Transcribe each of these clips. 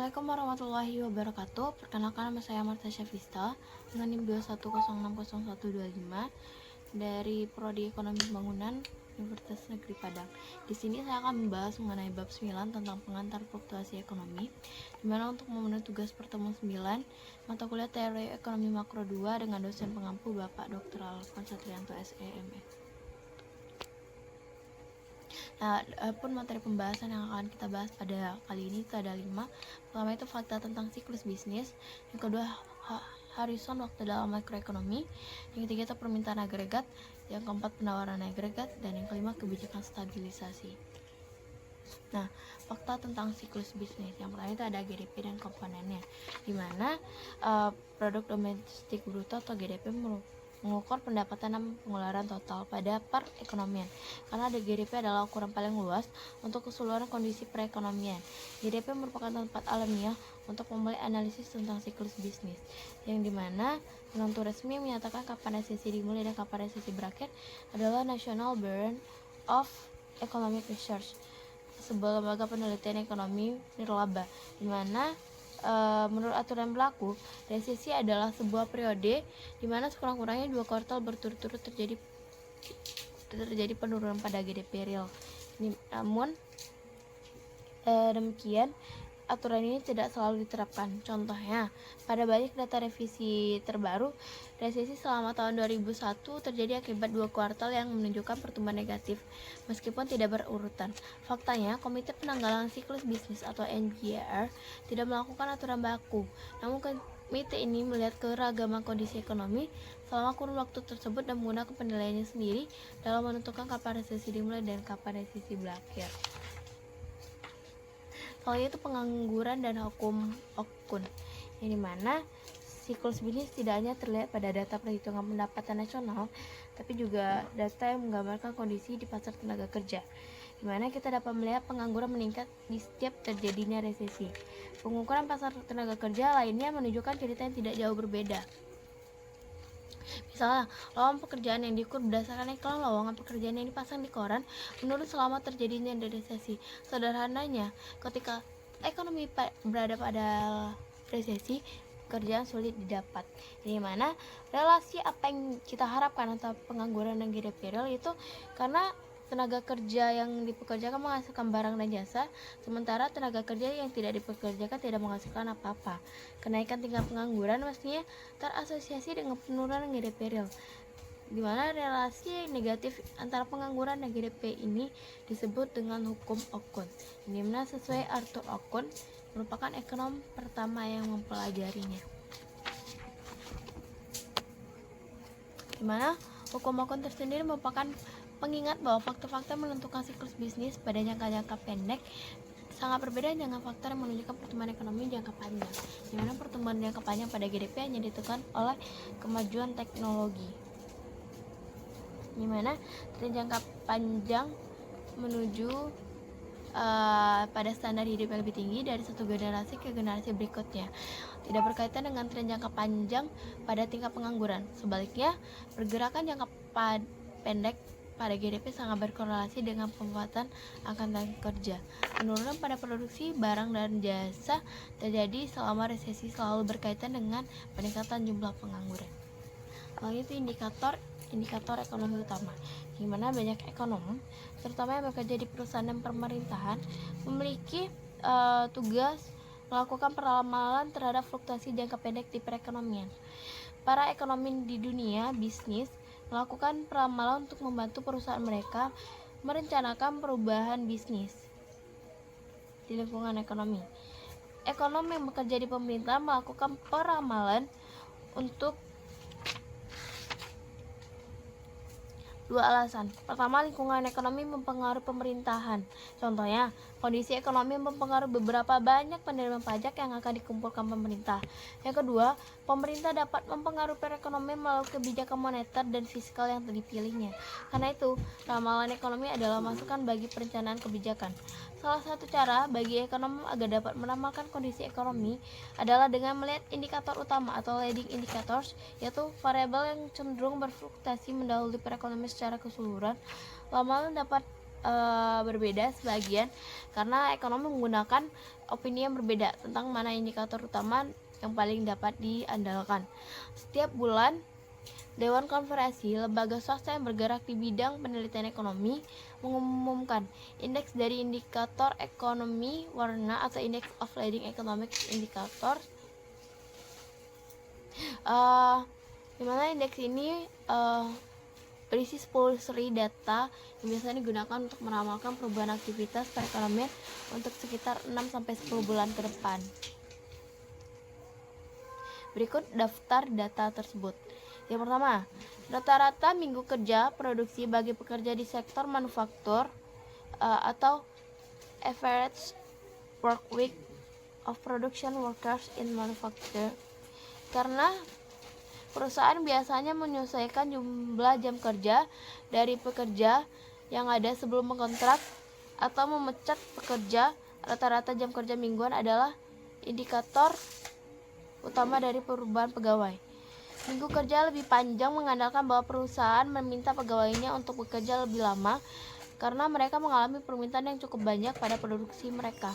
Assalamualaikum warahmatullahi wabarakatuh. Perkenalkan, nama saya Marta Syafista dengan NIM 210600125 dari Prodi Ekonomi Pembangunan Universitas Negeri Padang. Di sini saya akan membahas mengenai bab 9 tentang pengantar fluktuasi ekonomi, di mana untuk memenuhi tugas pertemuan 9 mata kuliah teori ekonomi makro 2 dengan dosen pengampu Bapak Dr. Alfon Satrianto SEME. Nah, pun materi pembahasan yang akan kita bahas pada kali ini itu ada 5. Pertama itu fakta tentang siklus bisnis, yang kedua horizon waktu dalam makroekonomi, yang ketiga itu permintaan agregat, yang keempat penawaran agregat, dan yang kelima kebijakan stabilisasi. Nah, fakta tentang siklus bisnis yang pertama itu ada GDP dan komponennya, di mana produk domestik bruto atau GDP mengukur pendapatan dan pengeluaran total pada perekonomian, karena GDP adalah ukuran paling luas untuk keseluruhan kondisi perekonomian. GDP merupakan tempat alamiah untuk memulai analisis tentang siklus bisnis, yang dimana penentu resmi menyatakan kapan resesi dimulai dan kapan resesi berakhir adalah National Bureau of Economic Research, sebuah lembaga penelitian ekonomi nirlaba, di mana menurut aturan berlaku, resesi adalah sebuah periode di mana sekurang-kurangnya 2 kuartal berturut-turut terjadi penurunan pada GDP real. Namun demikian, aturan ini tidak selalu diterapkan. Contohnya, pada banyak data revisi terbaru, resesi selama tahun 2001 terjadi akibat 2 kuartal yang menunjukkan pertumbuhan negatif, meskipun tidak berurutan. Faktanya, Komite Penanggalan Siklus Bisnis atau NPR tidak melakukan aturan baku. Namun komite ini melihat keragaman kondisi ekonomi selama kurun waktu tersebut dan menggunakan penilaiannya sendiri dalam menentukan kapan resesi dimulai dan kapan resesi berakhir. Soalnya itu pengangguran dan hukum Okun, yang dimana siklus bisnis tidak hanya terlihat pada data perhitungan pendapatan nasional, tapi juga data yang menggambarkan kondisi di pasar tenaga kerja, di mana kita dapat melihat pengangguran meningkat di setiap terjadinya resesi. Pengukuran pasar tenaga kerja lainnya menunjukkan cerita yang tidak jauh berbeda. Misalnya, lowongan pekerjaan yang diukur berdasarkan iklan lowongan pekerjaan yang dipasang di koran menurun selama terjadinya resesi. Sederhananya, ketika ekonomi berada pada resesi, kerjaan sulit didapat. Di mana relasi apa yang kita harapkan antara pengangguran dan GDP real itu karena tenaga kerja yang dipekerjakan menghasilkan barang dan jasa, sementara tenaga kerja yang tidak dipekerjakan tidak menghasilkan apa-apa. Kenaikan tingkat pengangguran mestinya terasosiasi dengan penurunan GDP real, di mana relasi negatif antara pengangguran dan GDP ini disebut dengan hukum Okun, di mana sesuai Arthur Okun merupakan ekonom pertama yang mempelajarinya. Di mana hukum Okun tersendiri merupakan pengingat bahwa faktor-faktor menentukan siklus bisnis pada jangka pendek sangat berbeda dengan faktor yang menunjukkan pertumbuhan ekonomi jangka panjang, di mana pertumbuhan jangka panjang pada GDP hanya ditentukan oleh kemajuan teknologi, di mana tren jangka panjang menuju pada standar hidup yang lebih tinggi dari satu generasi ke generasi berikutnya, tidak berkaitan dengan tren jangka panjang pada tingkat pengangguran. Sebaliknya, pergerakan jangka pendek pada GDP sangat berkorelasi dengan penguatan akan tenaga kerja. Penurunan pada produksi barang dan jasa terjadi selama resesi selalu berkaitan dengan peningkatan jumlah pengangguran. Lalu itu indikator ekonomi utama, di mana banyak ekonom, terutama yang bekerja di perusahaan dan pemerintahan, memiliki tugas melakukan peramalan terhadap fluktuasi jangka pendek di perekonomian. Para ekonomi di dunia bisnis melakukan peramalan untuk membantu perusahaan mereka merencanakan perubahan bisnis di lingkungan ekonomi. Ekonom yang bekerja di pemerintah melakukan peramalan untuk dua alasan. Pertama, lingkungan ekonomi mempengaruhi pemerintahan. Contohnya, kondisi ekonomi mempengaruhi beberapa banyak penerimaan pajak yang akan dikumpulkan pemerintah. Yang kedua, pemerintah dapat mempengaruhi perekonomian melalui kebijakan moneter dan fiskal yang dipilihnya. Karena itu, ramalan ekonomi adalah masukan bagi perencanaan kebijakan. Salah satu cara bagi ekonom agar dapat meramalkan kondisi ekonomi adalah dengan melihat indikator utama atau leading indicators, yaitu variabel yang cenderung berfluktuasi mendahului perekonomian secara keseluruhan. Ramalan dapat berbeda sebagian karena ekonomi menggunakan opini yang berbeda tentang mana indikator utama yang paling dapat diandalkan. Setiap bulan, Dewan Konferensi lembaga swasta yang bergerak di bidang penelitian ekonomi mengumumkan indeks dari indikator ekonomi warna atau Index of Leading Economic Indicators, di mana indeks ini berisi 10 seri data yang biasanya digunakan untuk meramalkan perubahan aktivitas perekonomian untuk sekitar 6-10 bulan ke depan. Berikut daftar data tersebut. Yang pertama, rata-rata minggu kerja produksi bagi pekerja di sektor manufaktur atau average work week of production workers in manufacture. Karena perusahaan biasanya menyesuaikan jumlah jam kerja dari pekerja yang ada sebelum mengontrak atau memecat pekerja, rata-rata jam kerja mingguan adalah indikator utama dari perubahan pegawai. Minggu kerja lebih panjang mengandalkan bahwa perusahaan meminta pegawainya untuk bekerja lebih lama karena mereka mengalami permintaan yang cukup banyak pada produksi mereka.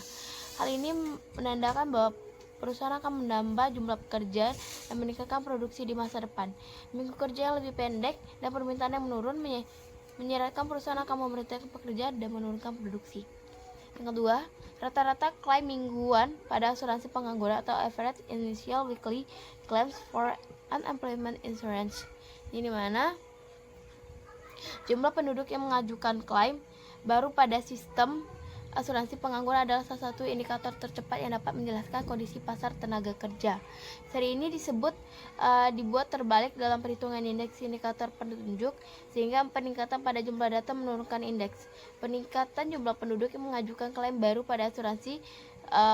Hal ini menandakan bahwa perusahaan akan menambah jumlah pekerja dan meningkatkan produksi di masa depan. Minggu kerja yang lebih pendek dan permintaan yang menurun menyeratkan perusahaan akan memerintahkan pekerja dan menurunkan produksi. Yang kedua, rata-rata klaim mingguan pada asuransi pengangguran atau average initial weekly claims for unemployment insurance. Ini mana jumlah penduduk yang mengajukan klaim baru pada sistem asuransi pengangguran adalah salah satu indikator tercepat yang dapat menjelaskan kondisi pasar tenaga kerja. Seri ini dibuat terbalik dalam perhitungan indeks indikator penunjuk, sehingga peningkatan pada jumlah data menurunkan indeks. Peningkatan jumlah penduduk yang mengajukan klaim baru pada asuransi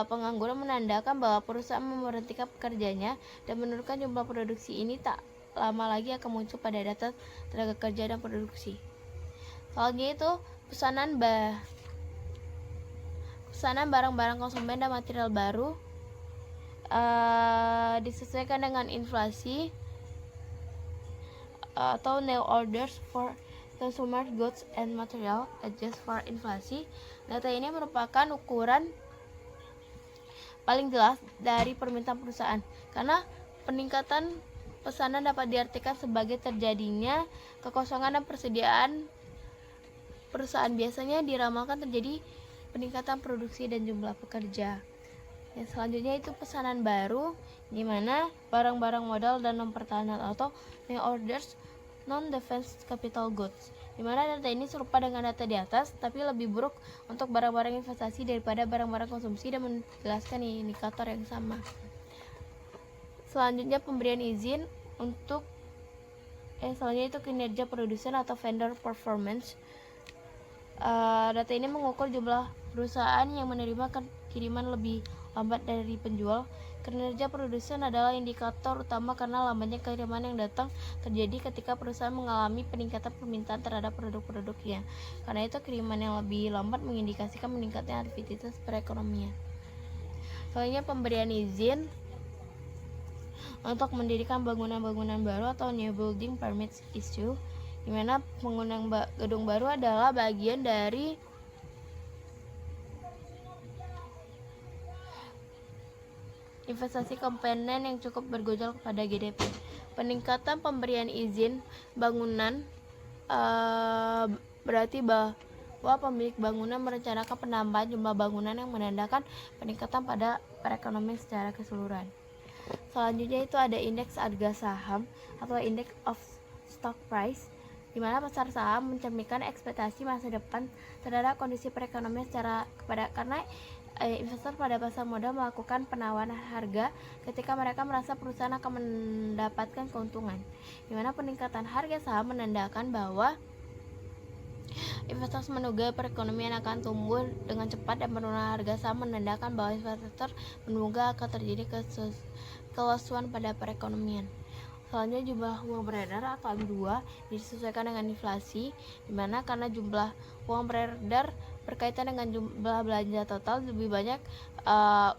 pengangguran menandakan bahwa perusahaan memberhentikan pekerjanya dan menurunkan jumlah produksi. Ini tak lama lagi akan muncul pada data tenaga kerja dan produksi. Selanjutnya itu pesanan barang-barang konsumen dan material baru disesuaikan dengan inflasi atau new orders for consumer goods and material adjust for inflasi. Data ini merupakan ukuran paling jelas dari permintaan perusahaan karena peningkatan pesanan dapat diartikan sebagai terjadinya kekosongan dan persediaan perusahaan. Biasanya diramalkan terjadi peningkatan produksi dan jumlah pekerja. Yang selanjutnya itu pesanan baru, di mana barang-barang modal dan non pertahanan atau new orders non-defense capital goods, di mana data ini serupa dengan data di atas tapi lebih buruk untuk barang-barang investasi daripada barang-barang konsumsi dan menjelaskan indikator yang sama. Selanjutnya pemberian izin untuk selanjutnya itu kinerja produsen atau vendor performance. Data ini mengukur jumlah perusahaan yang menerima kiriman lebih lambat dari penjual. Kinerja produsen adalah indikator utama karena lambatnya kiriman yang datang terjadi ketika perusahaan mengalami peningkatan permintaan terhadap produk-produknya. Karena itu kiriman yang lebih lambat mengindikasikan meningkatnya aktivitas perekonomian. Selanjutnya pemberian izin untuk mendirikan bangunan-bangunan baru atau new building permits issue, di mana pembangunan gedung baru adalah bagian dari investasi komponen yang cukup bergejolak kepada GDP. Peningkatan pemberian izin bangunan berarti bahwa pemilik bangunan merencanakan penambahan jumlah bangunan yang menandakan peningkatan pada perekonomian secara keseluruhan. Selanjutnya itu ada indeks harga saham atau index of stock price, di mana pasar saham mencerminkan ekspektasi masa depan terhadap kondisi perekonomian karena investor pada pasar modal melakukan penawaran harga ketika mereka merasa perusahaan akan mendapatkan keuntungan, di mana peningkatan harga saham menandakan bahwa investor menduga perekonomian akan tumbuh dengan cepat, dan penurunan harga saham menandakan bahwa investor menduga akan terjadi kelesuan pada perekonomian. Selanjutnya jumlah uang beredar atau M2 disesuaikan dengan inflasi, di mana karena jumlah uang beredar berkaitan dengan jumlah belanja total, lebih banyak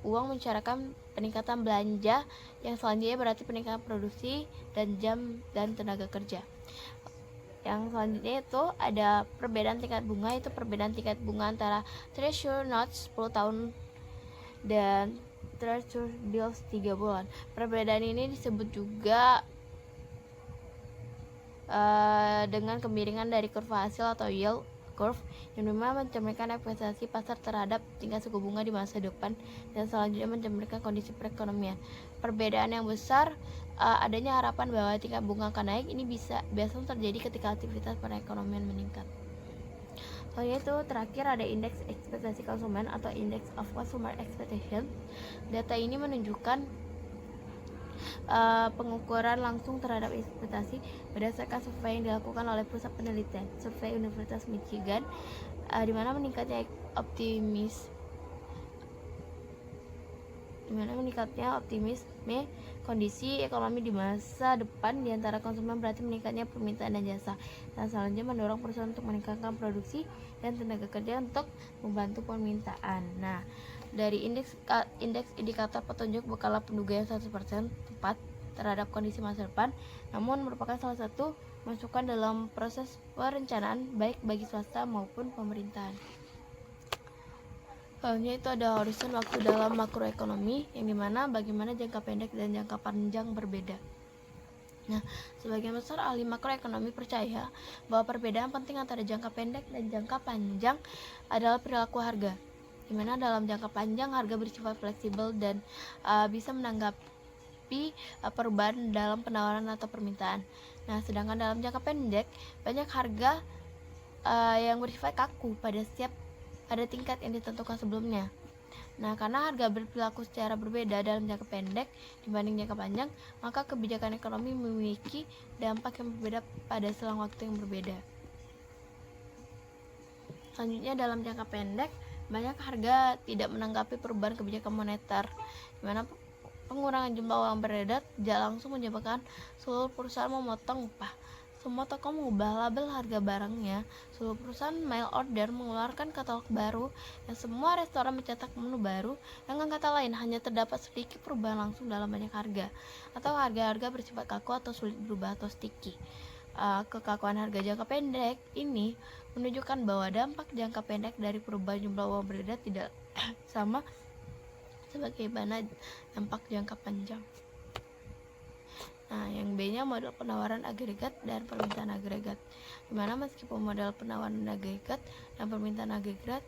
uang mencerminkan peningkatan belanja, yang selanjutnya berarti peningkatan produksi dan jam dan tenaga kerja. Yang selanjutnya itu ada perbedaan tingkat bunga, itu perbedaan tingkat bunga antara Treasury Notes 10 tahun dan Treasury Bills 3 bulan. Perbedaan ini disebut juga dengan kemiringan dari kurva hasil atau yield curve, yang dimana mencerminkan ekspektasi pasar terhadap tingkat suku bunga di masa depan, dan selanjutnya mencerminkan kondisi perekonomian. Perbedaan yang besar adanya harapan bahwa tingkat bunga akan naik. Ini biasanya terjadi ketika aktivitas perekonomian meningkat. Soalnya itu terakhir ada indeks ekspektasi konsumen atau index of consumer expectation. Data ini menunjukkan pengukuran langsung terhadap ekspektasi berdasarkan survei yang dilakukan oleh pusat penelitian survei Universitas Michigan, di mana meningkatnya optimisme kondisi ekonomi di masa depan di antara konsumen berarti meningkatnya permintaan dan jasa, dan selanjutnya mendorong perusahaan untuk meningkatkan produksi dan tenaga kerja untuk membantu permintaan. Nah, dari indeks indikator petunjuk bukanlah penduga yang 100% tepat terhadap kondisi masa depan, namun merupakan salah satu masukan dalam proses perencanaan baik bagi swasta maupun pemerintahan. Selanjutnya itu ada horizon waktu dalam makroekonomi, yang dimana bagaimana jangka pendek dan jangka panjang berbeda. Nah, sebagian besar ahli makroekonomi percaya bahwa perbedaan penting antara jangka pendek dan jangka panjang adalah perilaku harga, di mana dalam jangka panjang harga bersifat fleksibel dan bisa menanggapi perubahan dalam penawaran atau permintaan. Nah, sedangkan dalam jangka pendek banyak harga yang bersifat kaku pada tingkat yang ditentukan sebelumnya. Nah, karena harga berperilaku secara berbeda dalam jangka pendek dibanding jangka panjang, maka kebijakan ekonomi memiliki dampak yang berbeda pada selang waktu yang berbeda. Selanjutnya dalam jangka pendek, banyak harga tidak menanggapi perubahan kebijakan moneter, di mana pengurangan jumlah uang beredar tidak langsung menyebabkan seluruh perusahaan memotong upah. Semua toko mengubah label harga barangnya, seluruh perusahaan mail order mengeluarkan katalog baru, dan semua restoran mencetak menu baru. Dengan kata lain, hanya terdapat sedikit perubahan langsung dalam banyak harga, atau harga-harga bersifat kaku atau sulit berubah atau sticky. Kekakuan harga jangka pendek ini menunjukkan bahwa dampak jangka pendek dari perubahan jumlah uang beredar tidak sama sebagaimana dampak jangka panjang. Nah, yang B-nya model penawaran agregat dan permintaan agregat, dimana meskipun model penawaran agregat dan permintaan agregat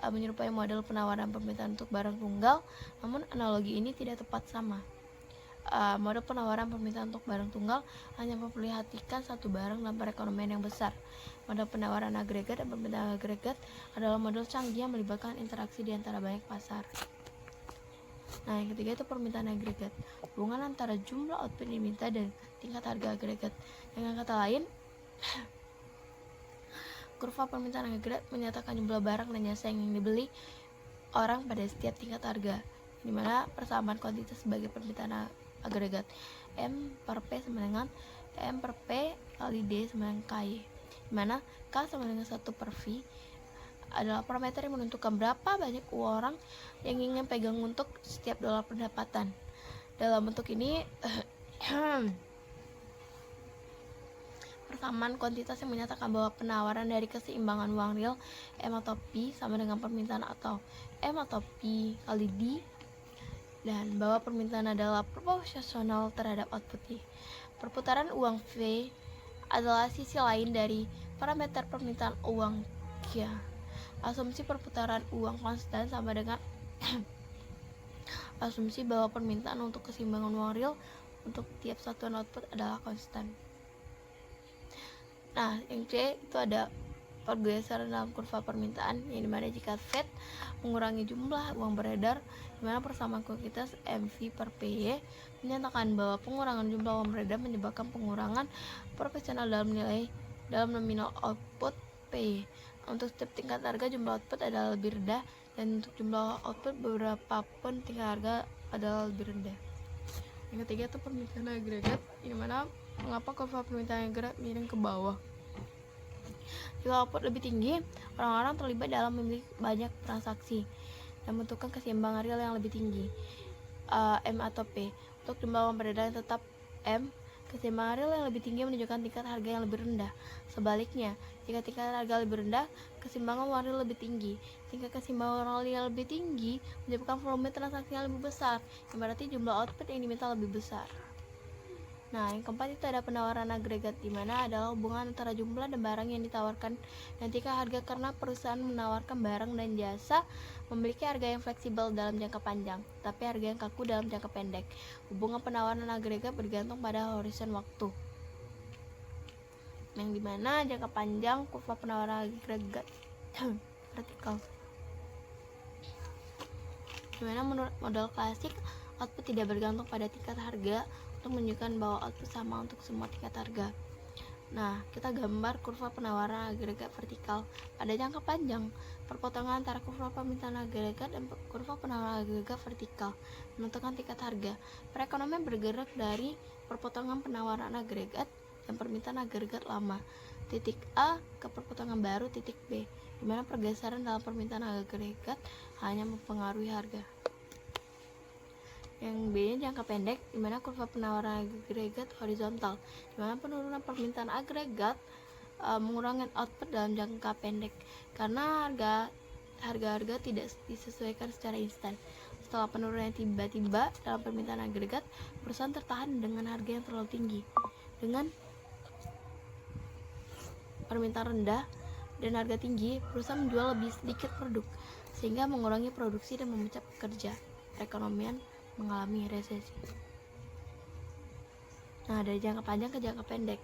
menyerupai model penawaran permintaan untuk barang tunggal, namun analogi ini tidak tepat sama. Model penawaran permintaan untuk barang tunggal hanya memperlihatkan satu barang dalam perekonomian yang besar. Model penawaran agregat dan permintaan agregat adalah model canggih yang melibatkan interaksi di antara banyak pasar. Nah, yang ketiga itu permintaan agregat, hubungan antara jumlah output yang diminta dan tingkat harga agregat. Dengan kata lain, kurva permintaan agregat menyatakan jumlah barang dan jasa yang dibeli orang pada setiap tingkat harga, di mana persamaan kuantitas sebagai permintaan agregat. M per P sama dengan M per P kali D sama dengan K, di mana K sama dengan 1 per V adalah parameter yang menentukan berapa banyak orang yang ingin pegang untuk setiap dolar pendapatan. Dalam bentuk ini persamaan kuantitas yang menyatakan bahwa penawaran dari keseimbangan uang real M atau P sama dengan permintaan atau M atau P kali D, dan bahwa permintaan adalah proporsional terhadap output D. Perputaran uang V adalah sisi lain dari parameter permintaan uang Q. Asumsi perputaran uang konstan sama dengan asumsi bahwa permintaan untuk keseimbangan uang real untuk tiap satuan output adalah konstan. Nah, yang C itu ada pergeseran dalam kurva permintaan, yang dimana jika Fed mengurangi jumlah uang beredar, dimana persamaan kuantitas MV per PY menyatakan bahwa pengurangan jumlah uang beredar menyebabkan pengurangan proporsional dalam nominal output PY. Untuk setiap tingkat harga jumlah output adalah lebih rendah, dan untuk jumlah output beberapa pun tingkat harga adalah lebih rendah. Yang ketiga itu permintaan agregat, di mana mengapa kurva permintaan agregat miring ke bawah. Jika output lebih tinggi, orang-orang terlibat dalam memiliki banyak transaksi dan membutuhkan keseimbangan real yang lebih tinggi, M atau P. Untuk jumlah uang beredar yang tetap M, Keseimbangan real yang lebih tinggi menunjukkan tingkat harga yang lebih rendah. Sebaliknya, jika tingkat harga lebih rendah, keseimbangan uang real lebih tinggi. Tingkat keseimbangan uang real lebih tinggi menyebabkan volume transaksi yang lebih besar, yang berarti jumlah output yang diminta lebih besar. Nah, yang keempat itu ada penawaran agregat, di mana adalah hubungan antara jumlah dan barang yang ditawarkan dan tingkat harga karena perusahaan menawarkan barang dan jasa memiliki harga yang fleksibel dalam jangka panjang, tapi harga yang kaku dalam jangka pendek. Hubungan penawaran agregat bergantung pada horizon waktu, yang dimana jangka panjang kurva penawaran agregat vertikal. Dimana menurut model klasik, output tidak bergantung pada tingkat harga untuk menunjukkan bahwa output sama untuk semua tingkat harga. Nah, kita gambar kurva penawaran agregat vertikal. Pada jangka panjang, perpotongan antara kurva permintaan agregat dan kurva penawaran agregat vertikal menentukan tingkat harga. Perekonomian bergerak dari perpotongan penawaran agregat dan permintaan agregat lama, titik A, ke perpotongan baru, titik B, di mana pergeseran dalam permintaan agregat hanya mempengaruhi harga. Yang B-nya jangka pendek, di mana kurva penawaran agregat horizontal, di mana penurunan permintaan agregat mengurangi output dalam jangka pendek karena harga tidak disesuaikan secara instan. Setelah penurunan tiba-tiba dalam permintaan agregat, perusahaan tertahan dengan harga yang terlalu tinggi. Dengan permintaan rendah dan harga tinggi, perusahaan menjual lebih sedikit produk sehingga mengurangi produksi dan memecat pekerja. Perekonomian mengalami resesi. Nah, dari jangka panjang ke jangka pendek,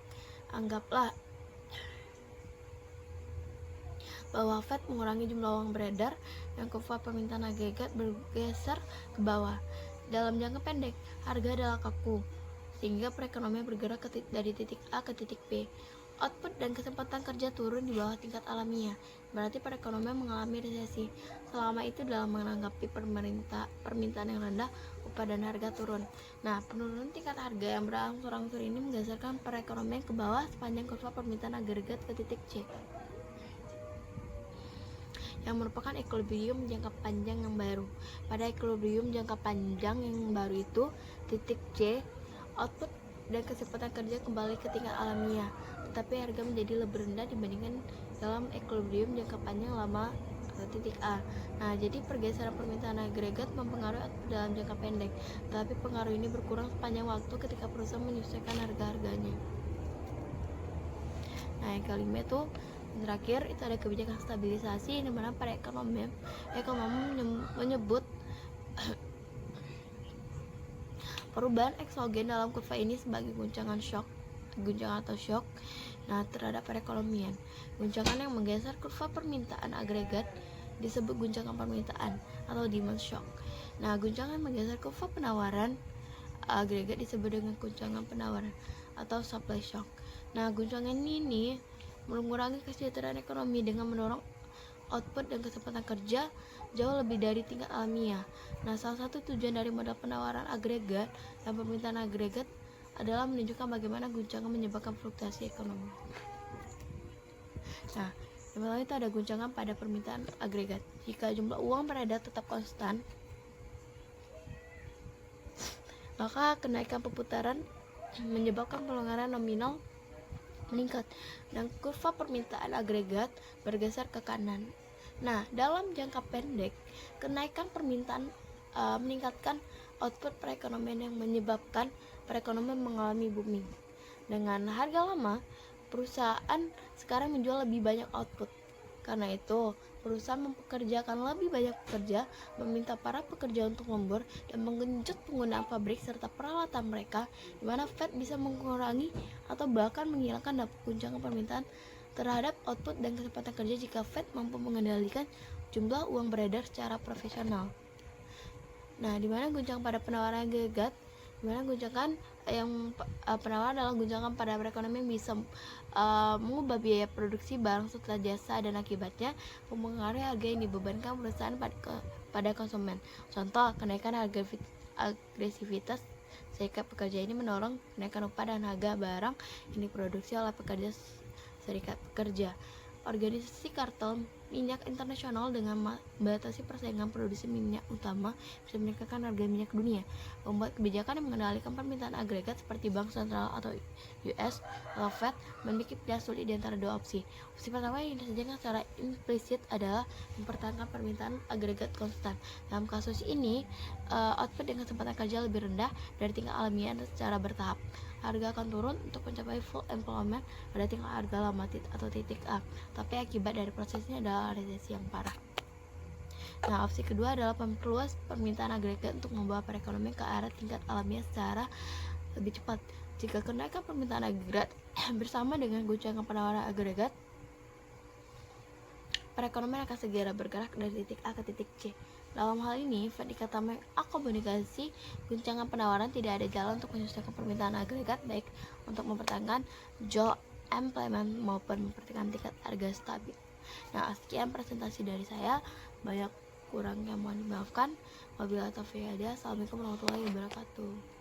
anggaplah bahwa Fed mengurangi jumlah uang beredar dan kurva permintaan agregat bergeser ke bawah. Dalam jangka pendek, harga adalah kaku, sehingga perekonomian bergerak dari titik A ke titik B. Output dan kesempatan kerja turun di bawah tingkat alamiah, berarti perekonomian mengalami resesi. Selama itu dalam menanggapi permintaan yang rendah, upah dan harga turun. Nah, penurunan tingkat harga yang berangsur-angsur ini menggeserkan perekonomian ke bawah sepanjang kurva permintaan agregat ke titik C, yang merupakan equilibrium jangka panjang yang baru. Pada equilibrium jangka panjang yang baru itu, titik C, output dan kesempatan kerja kembali ke tingkat alamiah, tetapi harga menjadi lebih rendah dibandingkan dalam equilibrium jangka panjang lama atau titik A. Nah, jadi pergeseran permintaan agregat mempengaruhi output dalam jangka pendek, tapi pengaruh ini berkurang sepanjang waktu ketika perusahaan menyesuaikan harga-harganya. Nah, yang kelima itu terakhir itu ada kebijakan stabilisasi, di mana para ekonom menyebut perubahan eksogen dalam kurva ini sebagai guncangan atau shock terhadap perekonomian. Guncangan yang menggeser kurva permintaan agregat disebut guncangan permintaan atau demand shock. Nah, guncangan menggeser kurva penawaran agregat disebut dengan guncangan penawaran atau supply shock. Nah, guncangan ini mengurangi kesejahteraan ekonomi dengan mendorong output dan kesempatan kerja jauh lebih dari tingkat alamiah. Nah, salah satu tujuan dari model penawaran agregat dan permintaan agregat adalah menunjukkan bagaimana guncangan menyebabkan fluktuasi ekonomi. Nah, yang pertama itu ada guncangan pada permintaan agregat. Jika jumlah uang beredar tetap konstan, maka kenaikan perputaran menyebabkan pelonggaran nominal meningkat dan kurva permintaan agregat bergeser ke kanan. Nah, dalam jangka pendek, kenaikan permintaan meningkatkan output perekonomian yang menyebabkan perekonomian mengalami booming. Dengan harga lama, perusahaan sekarang menjual lebih banyak output. Karena itu, perusahaan mempekerjakan lebih banyak pekerja, meminta para pekerja untuk lembur dan menggenjot penggunaan pabrik serta peralatan mereka, di mana Fed bisa mengurangi atau bahkan menghilangkan dampak guncangan permintaan terhadap output dan kesempatan kerja jika Fed mampu mengendalikan jumlah uang beredar secara profesional. Nah, di mana guncangan pada penawaran agregat, di mana guncangan yang penawaran adalah guncangan pada perekonomian bisa mengubah biaya produksi barang setelah jasa dan akibatnya mempengaruhi harga yang dibebankan perusahaan pada konsumen. Contoh, kenaikan harga agresivitas serikat pekerja ini mendorong kenaikan upah dan harga barang yang diproduksi oleh pekerja serikat pekerja. Organisasi kartel minyak internasional dengan membatasi persaingan produksi minyak utama bisa meningkatkan harga minyak dunia. Membuat kebijakan yang mengendalikan permintaan agregat seperti Bank Sentral atau US atau Fed memiliki pilihan sulit di antara dua opsi. Opsi pertama yang disajikan secara implisit adalah mempertahankan permintaan agregat konstan. Dalam kasus ini, output dengan kesempatan kerja lebih rendah dari tingkat alamiah secara bertahap. Harga akan turun untuk mencapai full employment pada tingkat harga lama atau titik A, tapi akibat dari prosesnya adalah resesi yang parah. Nah, opsi kedua adalah memperluas permintaan agregat untuk membawa perekonomian ke arah tingkat alamiah secara lebih cepat. Jika kenaikan permintaan agregat bersama dengan goncangan penawaran agregat, perekonomian akan segera bergerak dari titik A ke titik C. Dalam hal ini, Fed dikata mengakomodasi guncangan penawaran. Tidak ada jalan untuk menyesuaikan permintaan agregat, baik untuk mempertahankan job employment maupun mempertahankan tingkat harga stabil. Nah, sekian presentasi dari saya. Banyak kurangnya mohon dimaafkan. Wabillahi taufiq wal hidayah. Assalamualaikum warahmatullahi wabarakatuh.